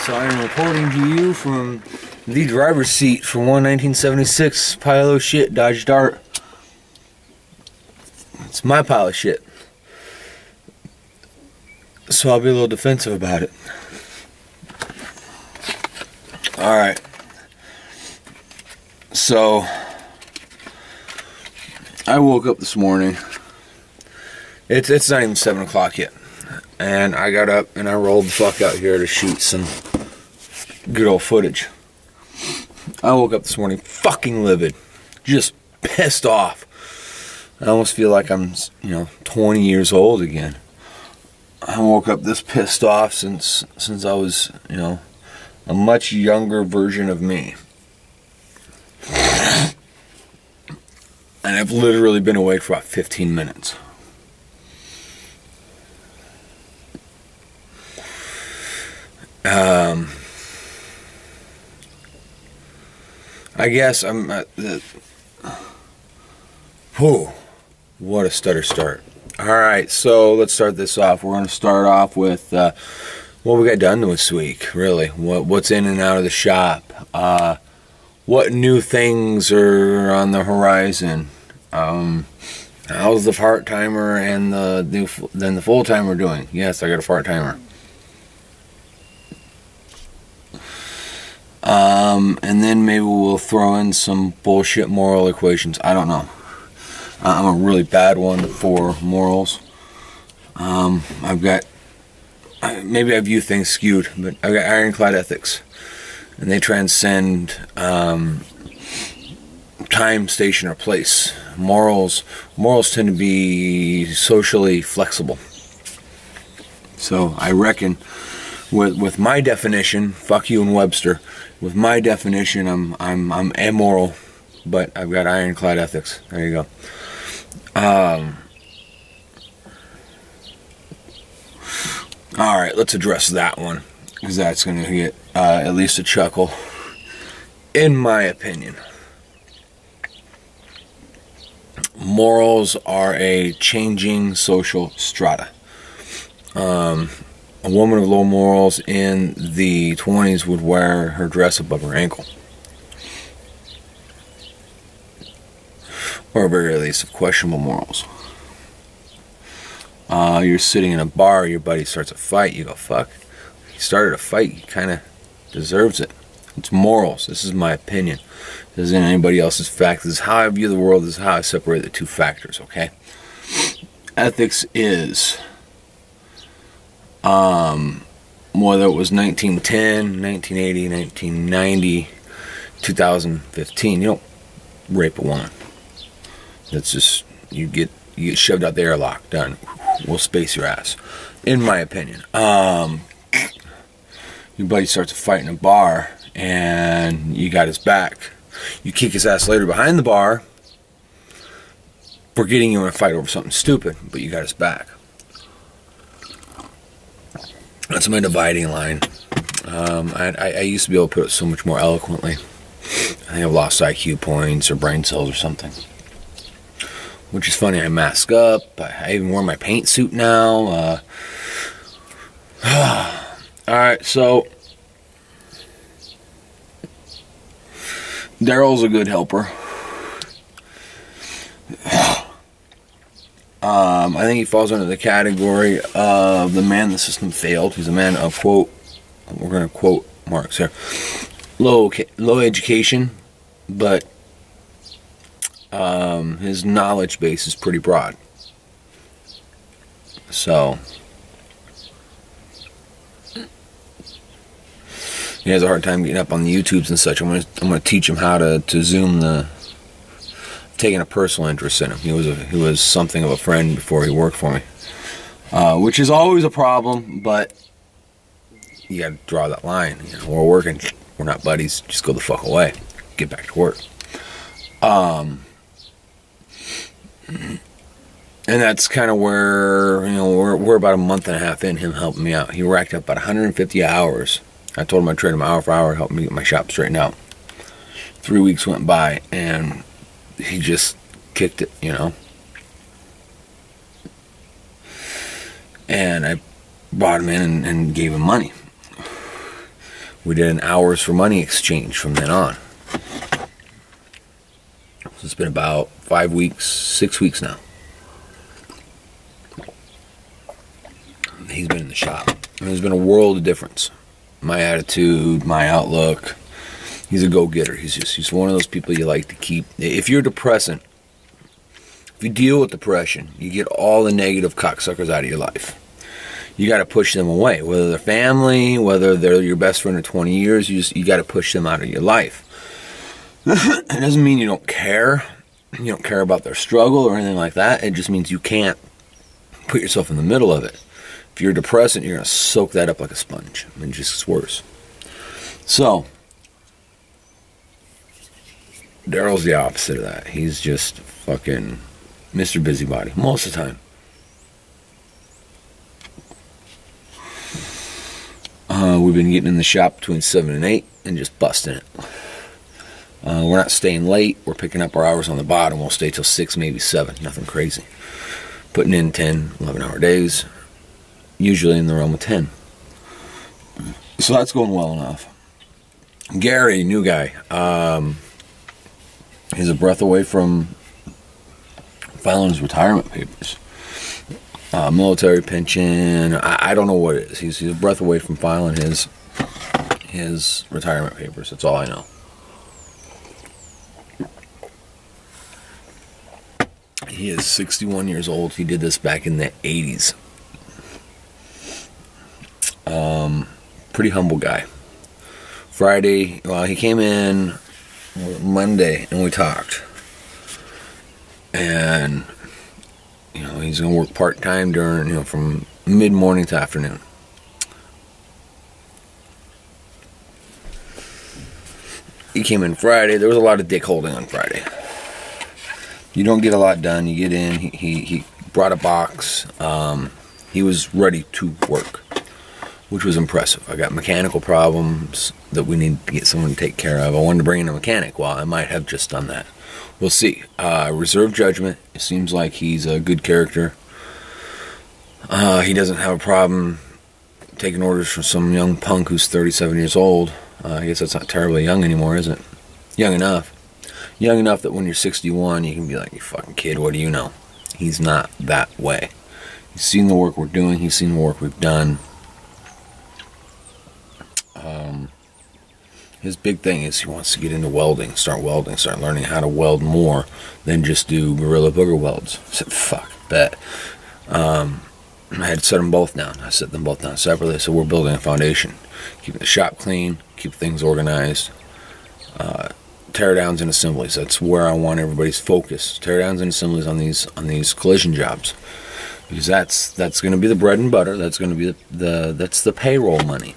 So I am reporting to you from the driver's seat from one 1976 pile of shit Dodge Dart. It's my pile of shit. So I'll be a little defensive about it. Alright. So I woke up this morning. It's not even 7 o'clock yet. And I got up and I rolled the fuck out here to shoot some good old footage. I woke up this morning fucking livid. Just pissed off. I almost feel like I'm, 20 years old again. I woke up this pissed off since I was, a much younger version of me. And I've literally been awake for about 15 minutes. I guess I'm whew, what a stutter start. Alright, so let's start this off. We're going to start off with what we got done this week, really. What's in and out of the shop. What new things are on the horizon. How's the part-timer and the full-timer doing? Yes, I got a part-timer. And then maybe we'll throw in some bullshit moral equations. I don't know. I'm a really bad one for morals. Maybe I view things skewed, but I've got ironclad ethics. And they transcend time, station, or place. Morals tend to be socially flexible. So I reckon with my definition, fuck you and Webster, with my definition, I'm amoral, but I've got ironclad ethics. There you go. Alright, let's address that one, because that's going to get at least a chuckle, in my opinion. Morals are a changing social strata. A woman of low morals in the 20s would wear her dress above her ankle. Or at very least of questionable morals. You're sitting in a bar, your buddy starts a fight, you go, fuck. He started a fight, he kind of deserves it. It's morals. This is my opinion. This isn't anybody else's fact. This is how I view the world. This is how I separate the two factors, okay? Ethics is, whether it was 1910, 1980, 1990, 2015, you don't rape a woman. That's just, you get shoved out the airlock, done. We'll space your ass, in my opinion. Your buddy starts a fight in a bar, and you got his back. You kick his ass later behind the bar for getting you in a fight over something stupid, but you got his back. That's my dividing line. I used to be able to put it so much more eloquently. I think I've lost IQ points or brain cells or something. Which is funny, I mask up. I even wear my paint suit now. Alright, so Daryl's a good helper. I think he falls under the category of the man the system failed. He's a man of, quote, we're going to quote Marx here, low education, but his knowledge base is pretty broad. So he has a hard time getting up on the YouTubes and such. I'm gonna teach him how to zoom taking a personal interest in him. He was something of a friend before he worked for me, which is always a problem. But you got to draw that line. We're working. We're not buddies. Just go the fuck away. Get back to work. And that's kind of where, we're about a month and a half in, him helping me out. He racked up about 150 hours. I told him I'd trade him hour for hour, help me get my shop straightened out. 3 weeks went by, and he just kicked it, And I brought him in and gave him money. We did an hours for money exchange from then on. So it's been about 5 weeks, 6 weeks now. He's been in the shop. And there's been a world of difference. My attitude, my outlook. He's a go-getter. He's one of those people you like to keep. If you're depressant, if you deal with depression, you get all the negative cocksuckers out of your life. You got to push them away. Whether they're family, whether they're your best friend of 20 years, you got to push them out of your life. It doesn't mean you don't care. You don't care about their struggle or anything like that. It just means you can't put yourself in the middle of it. If you're depressant, you're going to soak that up like a sponge. I mean, it just gets worse. So, Daryl's the opposite of that. He's just fucking Mr. Busybody most of the time. We've been getting in the shop between 7 and 8 and just busting it. We're not staying late. We're picking up our hours on the bottom. We'll stay till 6, maybe 7. Nothing crazy. Putting in 10, 11-hour days. Usually in the realm of 10. So that's going well enough. Gary, new guy. He's a breath away from filing his retirement papers. Military pension. I don't know what it is. He's a breath away from filing his retirement papers. That's all I know. He is 61 years old. He did this back in the 80s. Pretty humble guy. Friday, well, he came in Monday and we talked. And, you know, he's going to work part-time during, you know, from mid-morning to afternoon. He came in Friday. There was a lot of dick holding on Friday. You don't get a lot done. You get in. He brought a box. He was ready to work, which was impressive. I got mechanical problems that we need to get someone to take care of. I wanted to bring in a mechanic. Well, I might have just done that. We'll see. Reserve judgment. It seems like he's a good character. He doesn't have a problem taking orders from some young punk who's 37 years old. I guess that's not terribly young anymore, is it? Young enough. Young enough that when you're 61, you can be like, you fucking kid, what do you know? He's not that way. He's seen the work we're doing. He's seen the work we've done. His big thing is he wants to get into welding, start learning how to weld more than just do Gorilla Booger welds. I said, fuck, bet. I had to set them both down. I set them both down separately, so we're building a foundation. Keeping the shop clean, keep things organized. Teardowns and assemblies. That's where I want everybody's focus. Teardowns and assemblies on these collision jobs, because that's going to be the bread and butter. That's going to be that's the payroll money.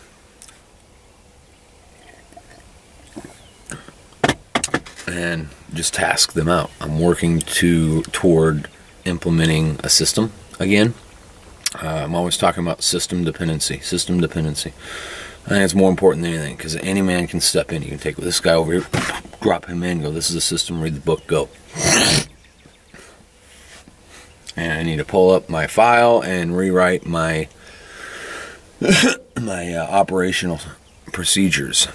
And just task them out. I'm working toward implementing a system again. I'm always talking about system dependency. System dependency. I think it's more important than anything, because any man can step in. You can take this guy over here, drop him in, go, this is a system, read the book, go. And I need to pull up my file and rewrite my operational procedures.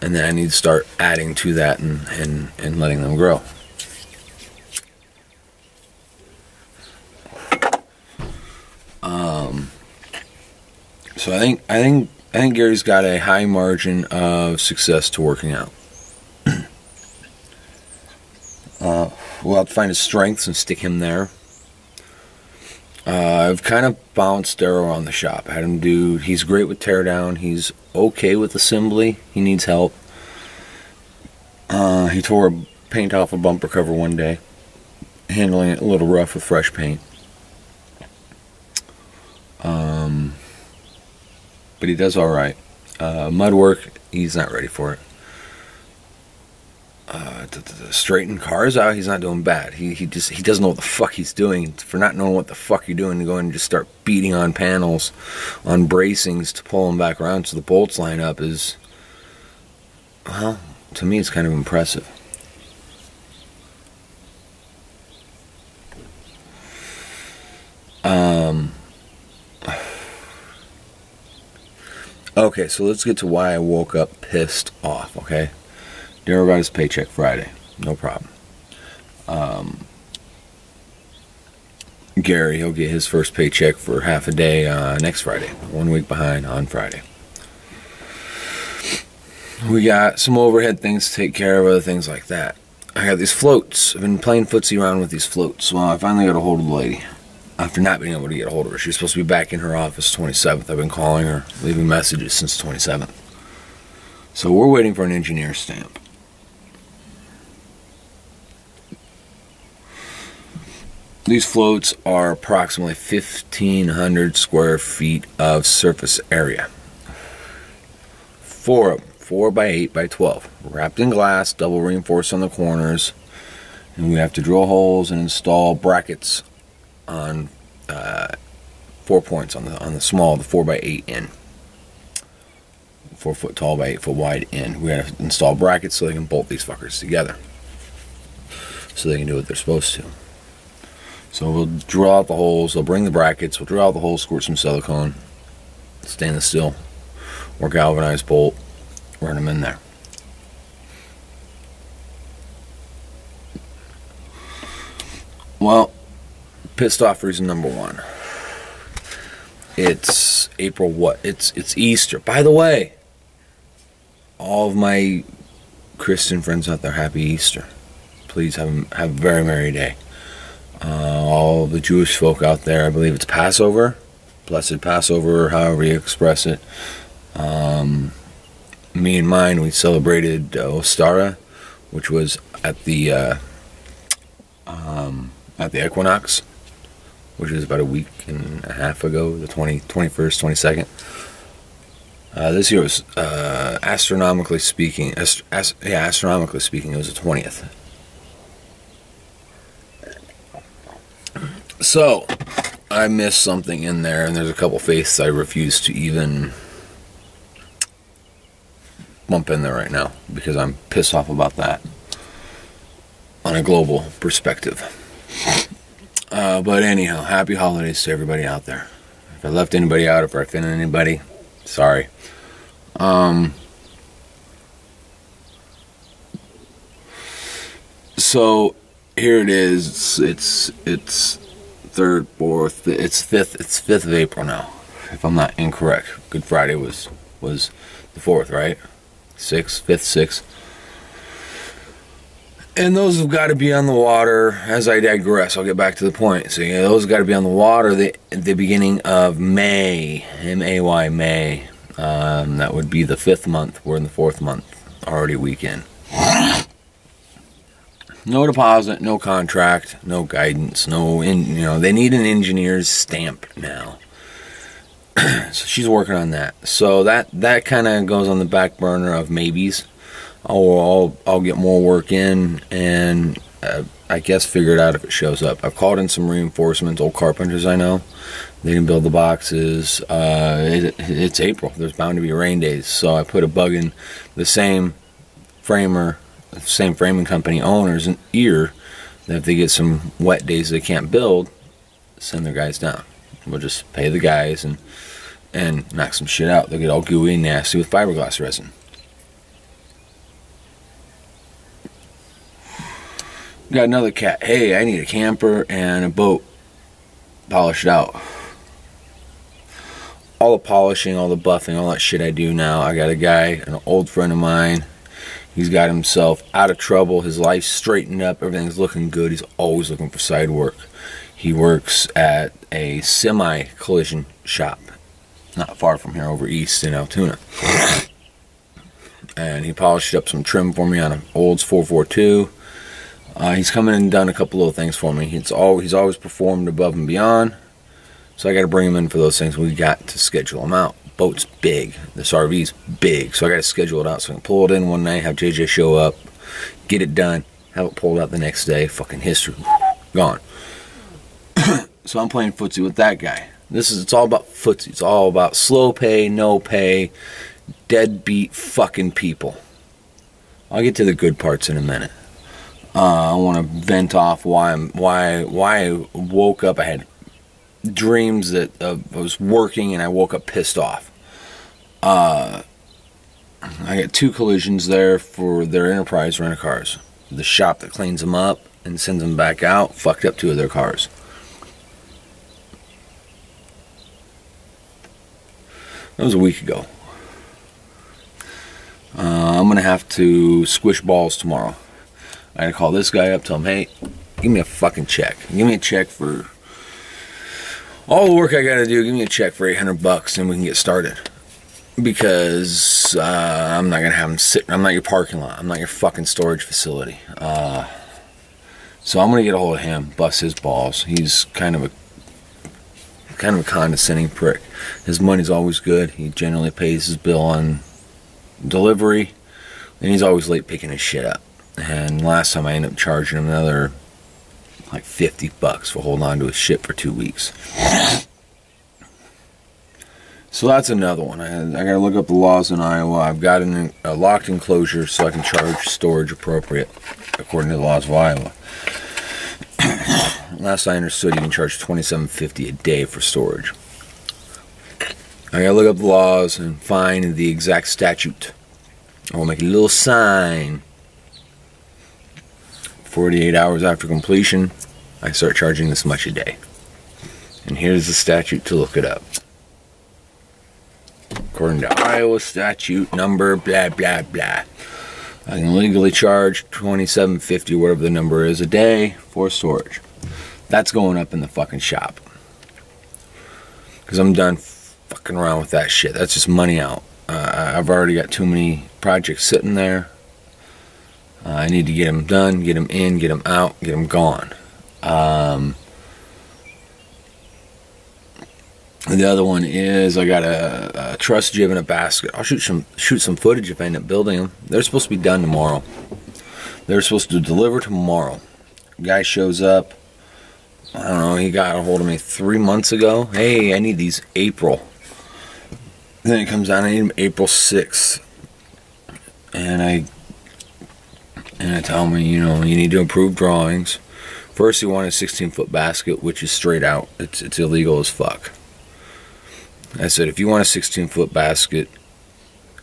And then I need to start adding to that and letting them grow. So I think Gary's got a high margin of success to working out. We'll have to find his strengths and stick him there. I've kind of bounced Darrow around the shop. I had him do. He's great with teardown. He's okay with assembly. He needs help. He tore a paint off a bumper cover one day, handling it a little rough with fresh paint. But he does all right. Mud work, he's not ready for it. Straighten cars out, he's not doing bad. He doesn't know what the fuck he's doing. For not knowing what the fuck you're doing, to go and just start beating on panels, on bracings to pull them back around so the bolts line up is, well, to me it's kind of impressive. okay, so let's get to why I woke up pissed off, okay? Daryl got his paycheck Friday. No problem. Gary, he'll get his first paycheck for half a day next Friday. 1 week behind on Friday. We got some overhead things to take care of, other things like that. I got these floats. I've been playing footsie around with these floats. Well, I finally got a hold of the lady. After not being able to get a hold of her. She was supposed to be back in her office 27th. I've been calling her, leaving messages since 27th. So we're waiting for an engineer stamp. These floats are approximately 1,500 square feet of surface area. 4 of them, 4 by 8 by 12. Wrapped in glass, double reinforced on the corners. And we have to drill holes and install brackets on 4 points on the small, the 4 by 8 end. 4 foot tall by 8 foot wide end. We have to install brackets so they can bolt these fuckers together. So they can do what they're supposed to. So we'll drill out the holes, they'll bring the brackets, we'll drill out the holes, squirt some silicone, stainless steel, or galvanized bolt, run them in there. Well, pissed off reason number 1. It's April what? It's Easter. By the way, all of my Christian friends out there, happy Easter. Please have a very merry day. All the Jewish folk out there, I believe it's Passover, blessed Passover, however you express it. Me and mine, we celebrated Ostara, which was at the equinox, which was about a week and a half ago, the 21st, 22nd. This year was astronomically speaking, astronomically speaking, it was the 20th. So, I missed something in there, and there's a couple faiths I refuse to even bump in there right now, because I'm pissed off about that on a global perspective. But anyhow, happy holidays to everybody out there. If I left anybody out, if I offended anybody, sorry. So, here it is. It's 3rd, 4th, it's 5th of April now, if I'm not incorrect. Good Friday was the 4th, right? 6th, 5th, 6th. And those have got to be on the water, as I digress, I'll get back to the point. So yeah, those have got to be on the water at the beginning of May, M-A-Y, May. That would be the 5th month. We're in the 4th month, already weekend. No deposit, no contract, no guidance, they need an engineer's stamp now. So she's working on that. So that kind of goes on the back burner of maybes. I'll get more work in and I guess figure it out if it shows up. I've called in some reinforcements, old carpenters I know. They can build the boxes. It's April. There's bound to be rain days. So I put a bug in the same framing company owners an ear that if they get some wet days they can't build, send their guys down. We'll just pay the guys and knock some shit out. They'll get all gooey and nasty with fiberglass resin. Got another cat. Hey, I need a camper and a boat polished out. All the polishing, all the buffing, all that shit I do now. I got a guy, an old friend of mine. He's got himself out of trouble. His life's straightened up. Everything's looking good. He's always looking for side work. He works at a semi-collision shop not far from here over east in Altoona. And he polished up some trim for me on an Olds 442. He's come in and done a couple little things for me. He's always performed above and beyond. So I got to bring him in for those things. We got to schedule him out. Boat's big. This RV's big. So I got to schedule it out so I can pull it in one night, have JJ show up, get it done, have it pulled out the next day. Fucking history. Gone. So I'm playing footsie with that guy. It's all about footsie. It's all about slow pay, no pay, deadbeat fucking people. I'll get to the good parts in a minute. I want to vent off why I woke up. I had dreams that I was working and I woke up pissed off. I got 2 collisions there for their Enterprise rent-a-cars. The shop that cleans them up and sends them back out fucked up 2 of their cars. That was a week ago. I'm going to have to squish balls tomorrow. I got to call this guy up, tell him, hey, give me a fucking check. Give me a check for all the work I got to do. Give me a check for $800 and we can get started. Because I'm not going to have him sit. I'm not your parking lot. I'm not your fucking storage facility. So I'm going to get a hold of him, bust his balls. He's kind of a condescending prick. His money's always good. He generally pays his bill on delivery, and he's always late picking his shit up. And last time I ended up charging him another like $50 for holding on to his shit for 2 weeks. So that's another one. I gotta look up the laws in Iowa. I've got a locked enclosure so I can charge storage appropriate according to the laws of Iowa. Last I understood, you can charge $27.50 a day for storage. I gotta look up the laws and find the exact statute. I will make a little sign. 48 hours after completion, I start charging this much a day. And here's the statute to look it up. According to Iowa statute number blah blah blah, I can legally charge $27.50, whatever the number is, a day for storage. That's going up in the fucking shop. Because I'm done fucking around with that shit. That's just money out. I've already got too many projects sitting there. I need to get them done, get them in, get them out, get them gone. The other one is I got a truss jib and a basket. I'll shoot some footage if I end up building them. They're supposed to be done tomorrow. They're supposed to deliver tomorrow. Guy shows up. I don't know, he got a hold of me 3 months ago. Hey, I need these April. Then it comes down, I need them April 6th. And I tell him, you know, you need to improve drawings. First, he wanted a 16-foot basket, which is straight out. It's illegal as fuck. I said, if you want a 16-foot basket,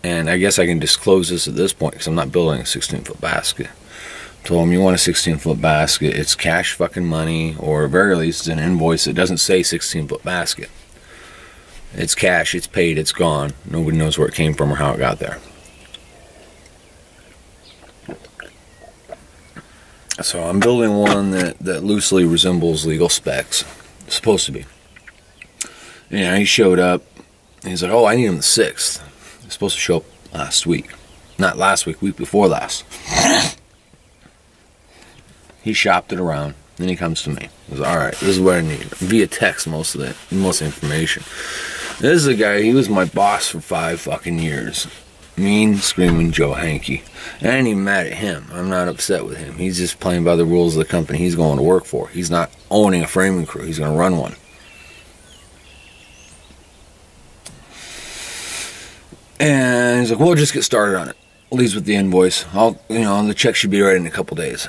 and I guess I can disclose this at this point because I'm not building a 16-foot basket. Told him, you want a 16-foot basket, it's cash fucking money, or at very least it's an invoice that doesn't say 16-foot basket. It's cash, it's paid, it's gone. Nobody knows where it came from or how it got there. So I'm building one that loosely resembles legal specs. It's supposed to be. Yeah, he showed up. And he's like, oh, I need him the 6th. He's supposed to show up last week. Not last week, week before last. He shopped it around. Then he comes to me. He goes, alright, this is what I need. Via text, most of the information. This is a guy, he was my boss for 5 fucking years. Mean, screaming Joe Hankey. And I ain't even mad at him. I'm not upset with him. He's just playing by the rules of the company he's going to work for. He's not owning a framing crew. He's going to run one. And he's like, well, just get started on it. Leaves with the invoice. The check should be ready in a couple days.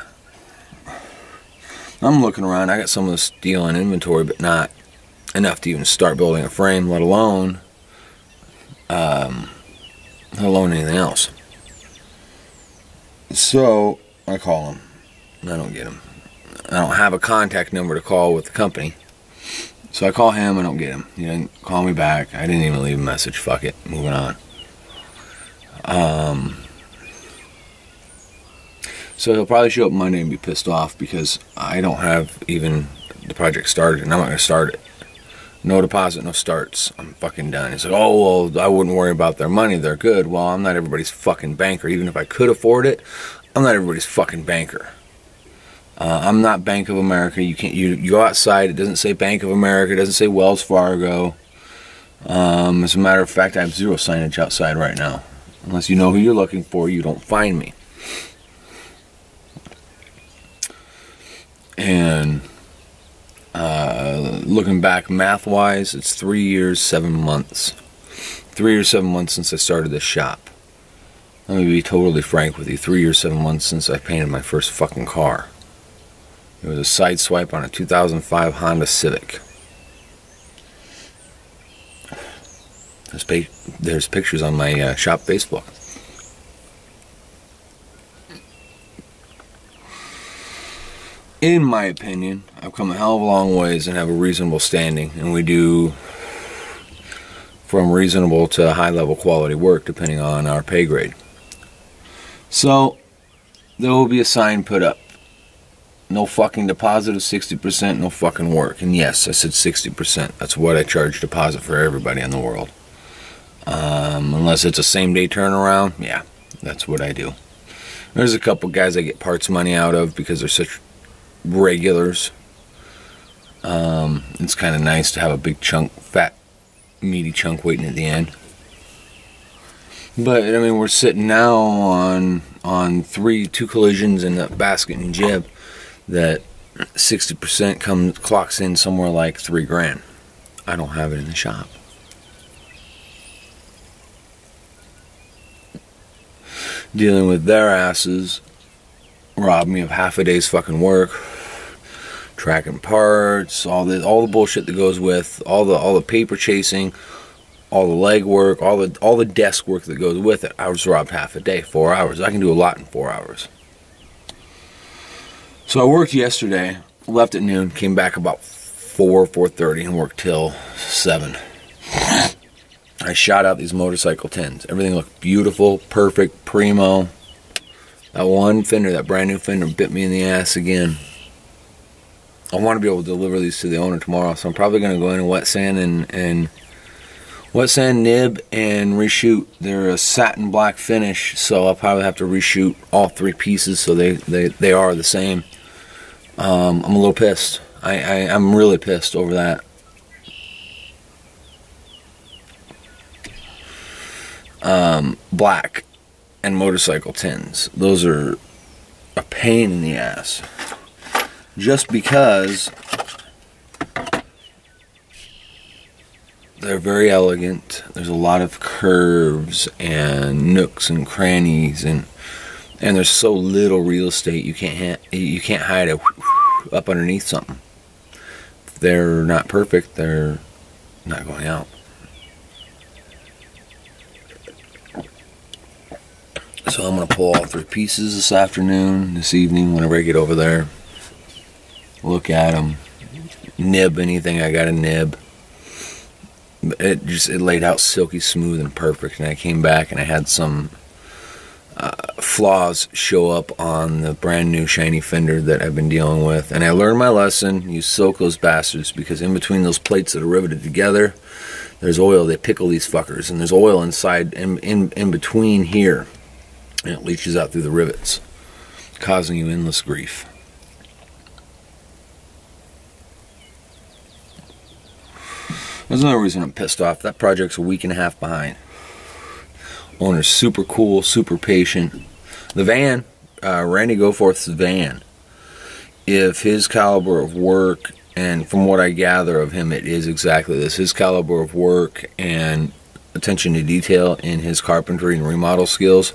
I'm looking around. I got some of the steel in inventory, but not enough to even start building a frame, let alone anything else. So I call him. I don't get him. I don't have a contact number to call with the company. So I call him. I don't get him. He didn't call me back. I didn't even leave a message. Fuck it. Moving on. So he'll probably show up Monday and be pissed off because I don't have even the project started, and I'm not going to start it. No deposit, no starts. I'm fucking done. He's like, oh, well, I wouldn't worry about their money. They're good. Well, I'm not everybody's fucking banker. Even if I could afford it, I'm not everybody's fucking banker. I'm not Bank of America. You go outside, it doesn't say Bank of America, it doesn't say Wells Fargo. As a matter of fact, I have 0 signage outside right now. Unless you know who you're looking for, you don't find me. And looking back math-wise, it's 3 years, 7 months. 3 years, 7 months since I started this shop. Let me be totally frank with you. 3 years, 7 months since I painted my first fucking car. It was a side swipe on a 2005 Honda Civic. There's pictures on my shop Facebook. In my opinion, I've come a hell of a long ways and have a reasonable standing, and we do from reasonable to high level quality work depending on our pay grade. So there will be a sign put up. No fucking deposit of 60%, no fucking work. And yes, I said 60%. That's what I charge deposit for everybody in the world. Unless it's a same day turnaround, yeah, that's what I do. There's a couple guys I get parts money out of because they're such regulars. It's kind of nice to have a big chunk, fat, meaty chunk waiting at the end. But I mean, we're sitting now on two collisions and a basket and jib that 60% clocks in somewhere like $3,000. I don't have it in the shop. Dealing with their asses robbed me of half a day's fucking work, tracking parts, all the bullshit that goes with all the paper chasing, all the leg work, all the desk work that goes with it. I was robbed half a day, 4 hours. I can do a lot in 4 hours. So I worked yesterday, left at noon, came back about 4:30 and worked till 7. I shot out these motorcycle tins. Everything looked beautiful, perfect, primo. That one fender, that brand new fender, bit me in the ass again. I want to be able to deliver these to the owner tomorrow, so I'm probably going to go in and wet sand and wet sand, nib, and reshoot. They're a satin black finish, so I'll probably have to reshoot all 3 pieces so they are the same. I'm a little pissed. I'm really pissed over that. Black and motorcycle tins. Those are a pain in the ass. Just because they're very elegant. There's a lot of curves and nooks and crannies, and there's so little real estate you can't hide it up underneath something. If they're not perfect, they're not going out. So I'm going to pull all 3 pieces this afternoon, this evening, whenever I get over there. Look at them. Nib anything I got to nib. It laid out silky smooth and perfect, and I came back and I had some flaws show up on the brand new shiny fender that I've been dealing with. And I learned my lesson. You soak those bastards, because in between those plates that are riveted together, there's oil. They pickle these fuckers, and there's oil inside in between here. And it leaches out through the rivets, causing you endless grief. There's another reason I'm pissed off. That project's a week and a half behind. Owner's super cool, super patient. The van, Randy Goforth's van, if his caliber of work, and from what I gather of him, it is exactly this, his caliber of work and attention to detail in his carpentry and remodel skills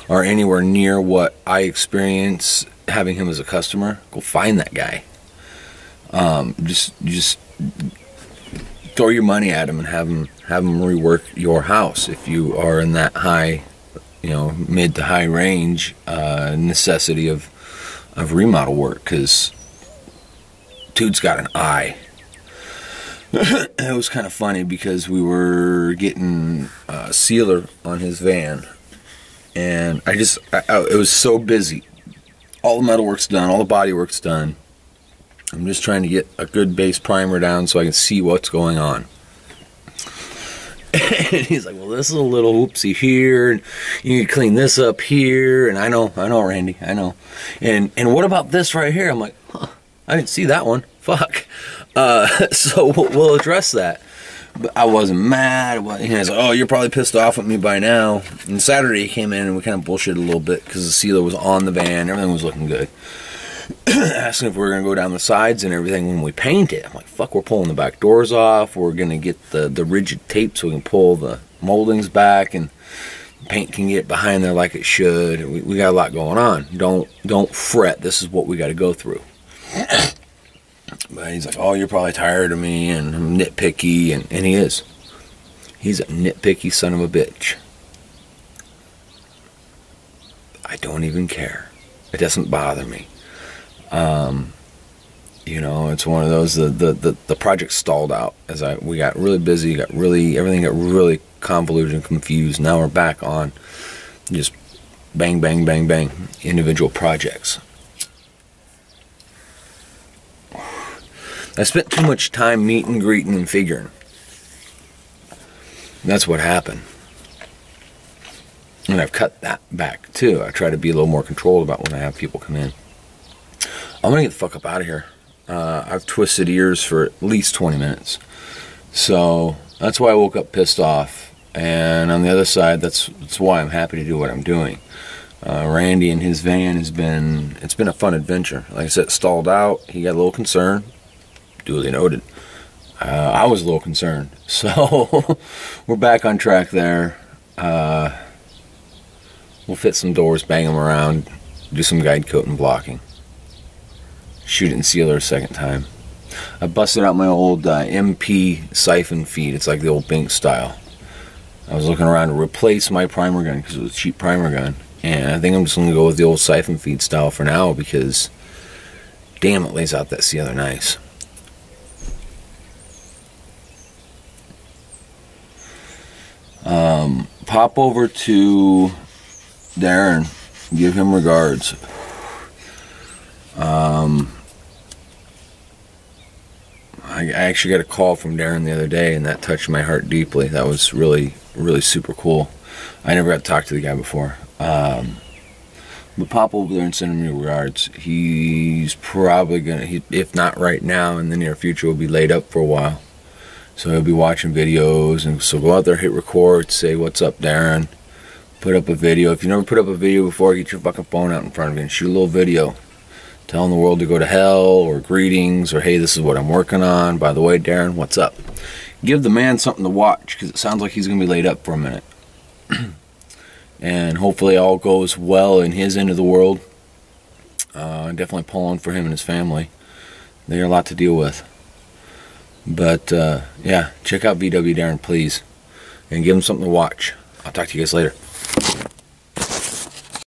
are anywhere near what I experience having him as a customer, go find that guy. Just throw your money at him and have him rework your house if you are in that high, mid to high range necessity of remodel work, because dude's got an eye. It was kind of funny because we were getting a sealer on his van, and it was so busy. All the metal work's done, all the body work's done. I'm just trying to get a good base primer down so I can see what's going on. And he's like, well, this is a little oopsie here, and you need to clean this up here, and I know, Randy, I know. And what about this right here? I'm like, huh, I didn't see that one. Fuck. So we'll address that. But I wasn't mad. He was like, oh, you're probably pissed off at me by now. And Saturday he came in and we kind of bullshitted a little bit because the sealer was on the van. Everything was looking good. Asking if we were going to go down the sides and everything when we paint it. I'm like, fuck, we're pulling the back doors off. We're going to get the rigid tape so we can pull the moldings back and paint can get behind there like it should. We got a lot going on. Don't fret. This is what we got to go through. But he's like, oh, you're probably tired of me and I'm nitpicky. And he is. He's a nitpicky son of a bitch. I don't even care. It doesn't bother me. You know, it's one of those, the project stalled out as we got really busy, everything got really convoluted and confused. Now we're back on just bang, bang, bang, bang, individual projects. I spent too much time meet and greeting and figuring. That's what happened. And I've cut that back too. I try to be a little more controlled about when I have people come in. I'm gonna get the fuck up out of here. I've twisted ears for at least 20 minutes. So that's why I woke up pissed off. And on the other side, that's why I'm happy to do what I'm doing. Randy and his van it's been a fun adventure. Like I said, it stalled out. He got a little concerned. Duly noted. I was a little concerned. So we're back on track there. We'll fit some doors, bang them around, do some guide coat and blocking. Shoot it in sealer a second time. I busted out my old MP siphon feed. It's like the old Bink style. I was looking around to replace my primer gun because it was a cheap primer gun. And I think I'm just going to go with the old siphon feed style for now because, damn, it lays out that sealer nice. Pop over to Darren, give him regards. I actually got a call from Darren the other day, and that touched my heart deeply. That was really, really super cool. I never got to talk to the guy before. But pop over there and send him your regards. He's probably gonna, if not right now, in the near future, will be laid up for a while. So he'll be watching videos, and so go out there, hit record, say, "What's up, Darren?" Put up a video. If you never put up a video before, get your fucking phone out in front of you and shoot a little video. Telling the world to go to hell, or greetings, or hey, this is what I'm working on. By the way, Darren, what's up? Give the man something to watch, because it sounds like he's going to be laid up for a minute. And hopefully all goes well in his end of the world. Definitely pulling for him and his family. They got a lot to deal with. But, yeah, check out VW Darren, please. And give him something to watch. I'll talk to you guys later.